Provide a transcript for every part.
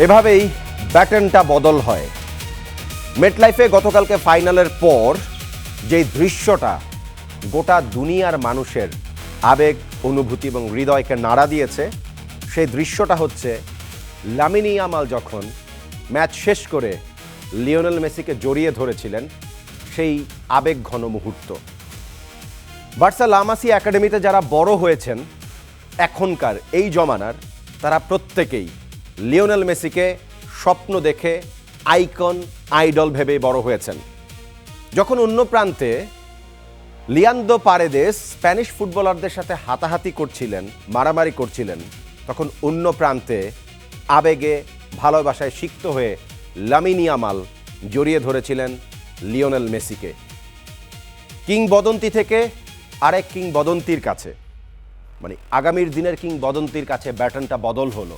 এভাবেই ব্যাটনটা বদল হয়। মেটলাইফে গতকালকে ফাইনালের পর যে দৃশ্যটা গোটা দুনিয়ার মানুষের আবেগ, অনুভূতি এবং হৃদয়কে নাড়া দিয়েছে, সেই দৃশ্যটা হচ্ছে লামিন ইয়ামাল যখন ম্যাচ শেষ করে লিওনেল মেসিকে জড়িয়ে ধরেছিলেন, সেই আবেগ ঘন মুহূর্ত। বার্সা লা মাসিয়া একাডেমিতে যারা বড় হয়েছেন এখনকার এই জমানার, তারা প্রত্যেকেই লিওনেল মেসিকে স্বপ্ন দেখে আইকন, আইডল ভেবে বড় হয়েছেন। যখন অন্য প্রান্তে লিয়ান্দো পারেদেস স্প্যানিশ ফুটবলারদের সাথে হাতাহাতি করছিলেন, মারামারি করছিলেন, তখন অন্য প্রান্তে আবেগে, ভালোবাসায় সিক্ত হয়ে লামিন ইয়ামাল জড়িয়ে ধরেছিলেন লিওনেল মেসিকে। কিংবদন্তি থেকে আরেক কিংবদন্তির কাছে, মানে আগামীর দিনের কিংবদন্তির কাছে ব্যাটনটা বদল হলো,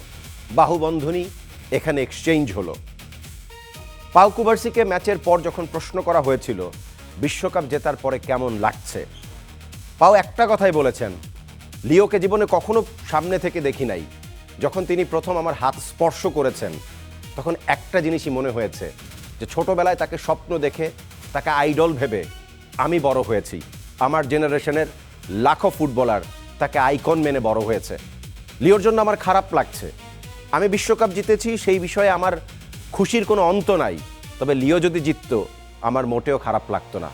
বাহুবন্ধনী এখানে এক্সচেঞ্জ হলো। পাউ কুবার্সিকে ম্যাচের পর যখন প্রশ্ন করা হয়েছিল বিশ্বকাপ জেতার পরে কেমন লাগছে, পাউ একটা কথাই বলেছেন, লিওকে জীবনে কখনো সামনে থেকে দেখি নাই। যখন তিনি প্রথম আমার হাত স্পর্শ করেছেন তখন একটা জিনিসই মনে হয়েছে যে ছোটবেলায় তাকে স্বপ্ন দেখে, তাকে আইডল ভেবে আমি বড় হয়েছি। আমার জেনারেশনের লাখো ফুটবলার তাকে আইকন মেনে বড় হয়েছে। লিওর জন্য আমার খারাপ লাগছে। আমি বিশ্বকাপ জিতেছি, সেই বিষয়ে আমার খুশির কোনো অন্ত নাই, তবে লিও যদি জিততো আমার মোটেও খারাপ লাগতো না।